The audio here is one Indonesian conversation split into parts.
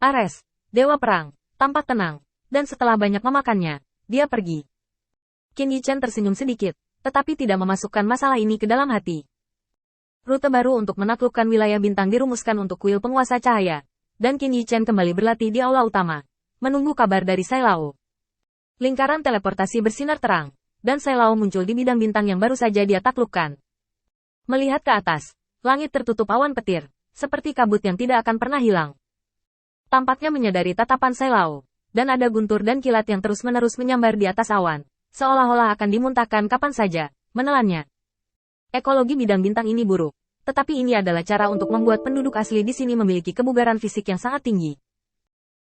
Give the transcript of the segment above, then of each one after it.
Ares, Dewa Perang, tampak tenang, dan setelah banyak memakannya, dia pergi. Qin Yichen tersenyum sedikit, tetapi tidak memasukkan masalah ini ke dalam hati. Rute baru untuk menaklukkan wilayah bintang dirumuskan untuk kuil penguasa cahaya, dan Qin Yichen kembali berlatih di aula utama, menunggu kabar dari Sai Lao. Lingkaran teleportasi bersinar terang, dan Sai Lao muncul di bidang bintang yang baru saja dia taklukkan. Melihat ke atas, langit tertutup awan petir, seperti kabut yang tidak akan pernah hilang. Tampaknya menyadari tatapan Sai Lao, dan ada guntur dan kilat yang terus-menerus menyambar di atas awan, seolah-olah akan dimuntahkan kapan saja, menelannya. Ekologi bidang bintang ini buruk, tetapi ini adalah cara untuk membuat penduduk asli di sini memiliki kebugaran fisik yang sangat tinggi.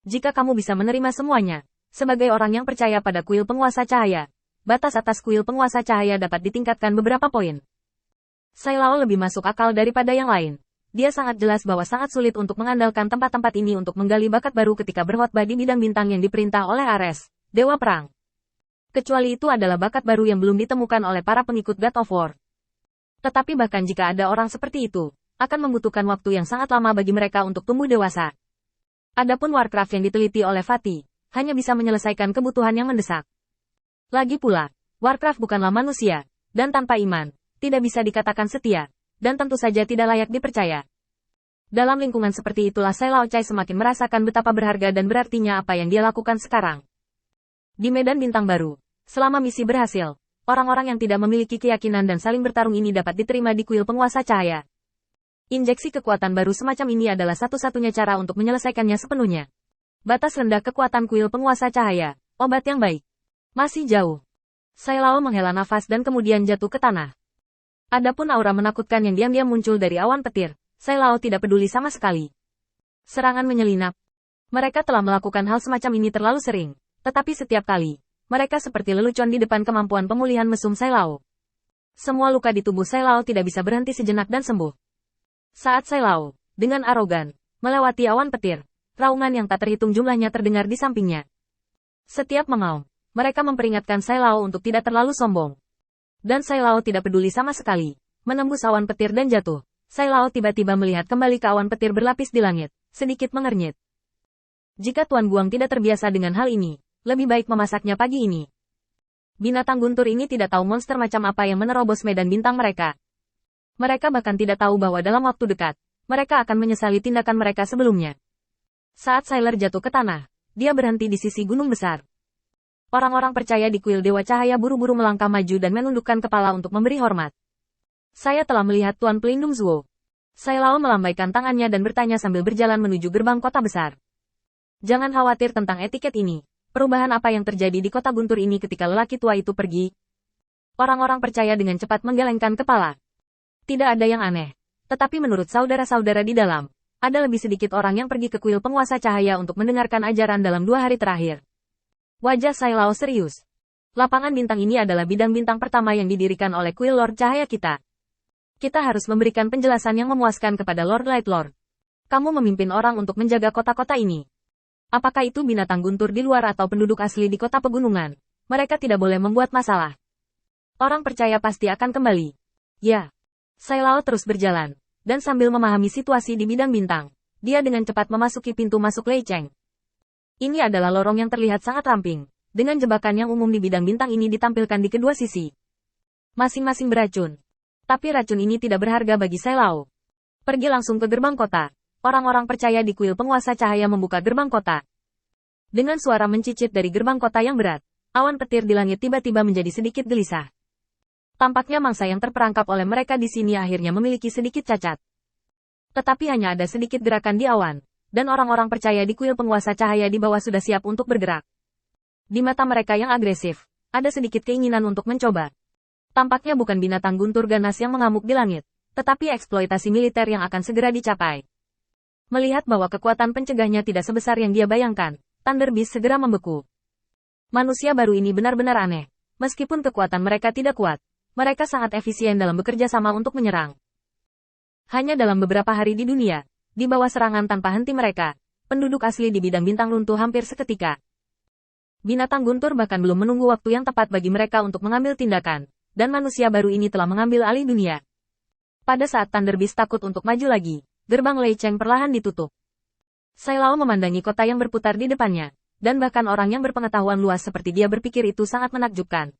Jika kamu bisa menerima semuanya, sebagai orang yang percaya pada kuil penguasa cahaya, batas atas kuil penguasa cahaya dapat ditingkatkan beberapa poin. Sai Lao lebih masuk akal daripada yang lain. Dia sangat jelas bahwa sangat sulit untuk mengandalkan tempat-tempat ini untuk menggali bakat baru ketika berkhotbah di bidang bintang yang diperintah oleh Ares, Dewa Perang. Kecuali itu adalah bakat baru yang belum ditemukan oleh para pengikut God of War. Tetapi bahkan jika ada orang seperti itu, akan membutuhkan waktu yang sangat lama bagi mereka untuk tumbuh dewasa. Adapun Warcraft yang diteliti oleh Fatih, hanya bisa menyelesaikan kebutuhan yang mendesak. Lagi pula, Warcraft bukanlah manusia, dan tanpa iman, tidak bisa dikatakan setia, dan tentu saja tidak layak dipercaya. Dalam lingkungan seperti itulah Sai Lao Chai semakin merasakan betapa berharga dan berartinya apa yang dia lakukan sekarang. Di medan bintang baru, selama misi berhasil, orang-orang yang tidak memiliki keyakinan dan saling bertarung ini dapat diterima di kuil penguasa cahaya. Injeksi kekuatan baru semacam ini adalah satu-satunya cara untuk menyelesaikannya sepenuhnya. Batas rendah kekuatan kuil penguasa cahaya, obat yang baik. Masih jauh. Sai Lao menghela nafas dan kemudian jatuh ke tanah. Adapun aura menakutkan yang diam-diam muncul dari awan petir, Sai Lao tidak peduli sama sekali. Serangan menyelinap. Mereka telah melakukan hal semacam ini terlalu sering, tetapi setiap kali, mereka seperti lelucon di depan kemampuan pemulihan mesum Sai Lao. Semua luka di tubuh Sai Lao tidak bisa berhenti sejenak dan sembuh. Saat Sai Lao, dengan arogan, melewati awan petir, raungan yang tak terhitung jumlahnya terdengar di sampingnya. Setiap mengaum, mereka memperingatkan Sai Lao untuk tidak terlalu sombong. Dan Sai Lao tidak peduli sama sekali, menembus awan petir dan jatuh. Sai Lao tiba-tiba melihat kembali ke awan petir berlapis di langit, sedikit mengernyit. Jika Tuan Guang tidak terbiasa dengan hal ini, lebih baik memasaknya pagi ini. Binatang guntur ini tidak tahu monster macam apa yang menerobos medan bintang mereka. Mereka bahkan tidak tahu bahwa dalam waktu dekat, mereka akan menyesali tindakan mereka sebelumnya. Saat Sailor jatuh ke tanah, dia berhenti di sisi gunung besar. Orang-orang percaya di kuil Dewa Cahaya buru-buru melangkah maju dan menundukkan kepala untuk memberi hormat. Saya telah melihat Tuan Pelindung Zuo. Sai Lao melambaikan tangannya dan bertanya sambil berjalan menuju gerbang kota besar. Jangan khawatir tentang etiket ini. Perubahan apa yang terjadi di kota guntur ini ketika lelaki tua itu pergi? Orang-orang percaya dengan cepat menggelengkan kepala. Tidak ada yang aneh. Tetapi menurut saudara-saudara di dalam, ada lebih sedikit orang yang pergi ke kuil penguasa cahaya untuk mendengarkan ajaran dalam 2 hari terakhir. Wajah Sai Lao serius. Lapangan bintang ini adalah bidang bintang pertama yang didirikan oleh kuil Lord Cahaya kita. Kita harus memberikan penjelasan yang memuaskan kepada Lord Light Lord. Kamu memimpin orang untuk menjaga kota-kota ini. Apakah itu binatang guntur di luar atau penduduk asli di kota pegunungan? Mereka tidak boleh membuat masalah. Orang percaya pasti akan kembali. Ya. Sai Lao terus berjalan, dan sambil memahami situasi di bidang bintang, dia dengan cepat memasuki pintu masuk Lei Cheng. Ini adalah lorong yang terlihat sangat ramping, dengan jebakan yang umum di bidang bintang ini ditampilkan di kedua sisi. Masing-masing beracun. Tapi racun ini tidak berharga bagi Sai Lao. Pergi langsung ke gerbang kota. Orang-orang percaya di kuil penguasa cahaya membuka gerbang kota. Dengan suara mencicit dari gerbang kota yang berat, awan petir di langit tiba-tiba menjadi sedikit gelisah. Tampaknya mangsa yang terperangkap oleh mereka di sini akhirnya memiliki sedikit cacat. Tetapi hanya ada sedikit gerakan di awan. Dan orang-orang percaya di kuil penguasa cahaya di bawah sudah siap untuk bergerak. Di mata mereka yang agresif, ada sedikit keinginan untuk mencoba. Tampaknya bukan binatang guntur ganas yang mengamuk di langit, tetapi eksploitasi militer yang akan segera dicapai. Melihat bahwa kekuatan pencegahnya tidak sebesar yang dia bayangkan, Thunder Beast segera membeku. Manusia baru ini benar-benar aneh. Meskipun kekuatan mereka tidak kuat, mereka sangat efisien dalam bekerja sama untuk menyerang. Hanya dalam beberapa hari di dunia, di bawah serangan tanpa henti mereka, penduduk asli di bidang bintang runtuh hampir seketika. Binatang guntur bahkan belum menunggu waktu yang tepat bagi mereka untuk mengambil tindakan, dan manusia baru ini telah mengambil alih dunia. Pada saat Thunder Beast takut untuk maju lagi, gerbang Lei Cheng perlahan ditutup. Sai Lao memandangi kota yang berputar di depannya, dan bahkan orang yang berpengetahuan luas seperti dia berpikir itu sangat menakjubkan.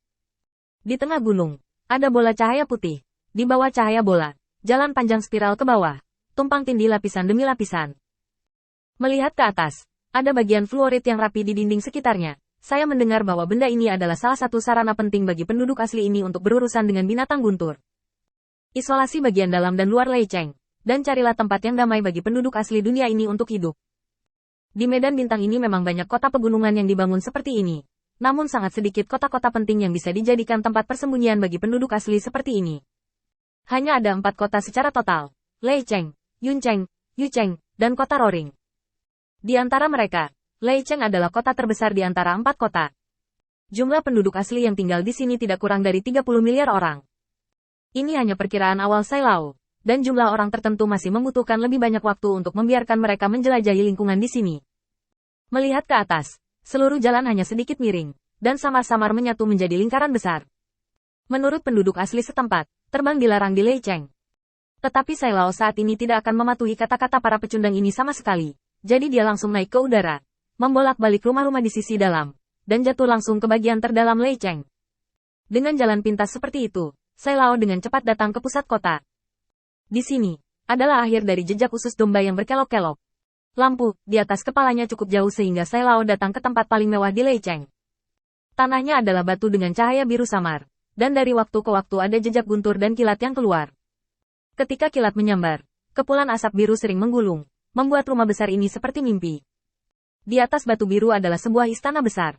Di tengah gunung, ada bola cahaya putih. Di bawah cahaya bola, jalan panjang spiral ke bawah, tumpang tindih lapisan demi lapisan. Melihat ke atas, ada bagian fluorit yang rapi di dinding sekitarnya. Saya mendengar bahwa benda ini adalah salah satu sarana penting bagi penduduk asli ini untuk berurusan dengan binatang guntur. Isolasi bagian dalam dan luar Lei Cheng, dan carilah tempat yang damai bagi penduduk asli dunia ini untuk hidup. Di medan bintang ini memang banyak kota pegunungan yang dibangun seperti ini. Namun sangat sedikit kota-kota penting yang bisa dijadikan tempat persembunyian bagi penduduk asli seperti ini. Hanya ada 4 kota secara total. Lei Cheng, Yun Cheng, Yu Cheng, dan kota Roaring. Di antara mereka, Lei Cheng adalah kota terbesar di antara 4 kota. Jumlah penduduk asli yang tinggal di sini tidak kurang dari 30 miliar orang. Ini hanya perkiraan awal Sai Lao, dan jumlah orang tertentu masih membutuhkan lebih banyak waktu untuk membiarkan mereka menjelajahi lingkungan di sini. Melihat ke atas, seluruh jalan hanya sedikit miring, dan samar-samar menyatu menjadi lingkaran besar. Menurut penduduk asli setempat, terbang dilarang di Lei Cheng. Tetapi Sai Lao saat ini tidak akan mematuhi kata-kata para pecundang ini sama sekali. Jadi dia langsung naik ke udara, membolak-balik rumah-rumah di sisi dalam, dan jatuh langsung ke bagian terdalam Lei Cheng. Dengan jalan pintas seperti itu, Sai Lao dengan cepat datang ke pusat kota. Di sini, adalah akhir dari jejak usus domba yang berkelok-kelok. Lampu, di atas kepalanya cukup jauh sehingga Sai Lao datang ke tempat paling mewah di Lei Cheng. Tanahnya adalah batu dengan cahaya biru samar, dan dari waktu ke waktu ada jejak guntur dan kilat yang keluar. Ketika kilat menyambar, kepulan asap biru sering menggulung, membuat rumah besar ini seperti mimpi. Di atas batu biru adalah sebuah istana besar.